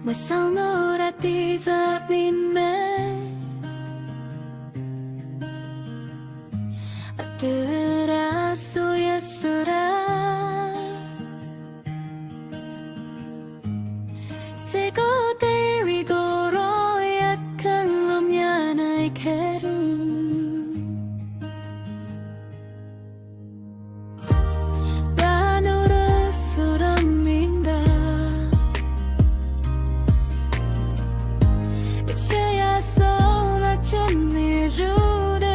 Mà sao nó đã đi ra bên mẹ Terasuya sẽ có thể rigoro 약한 놈야 나에게로 바늘을 수람민다 이제야 손을 준비주대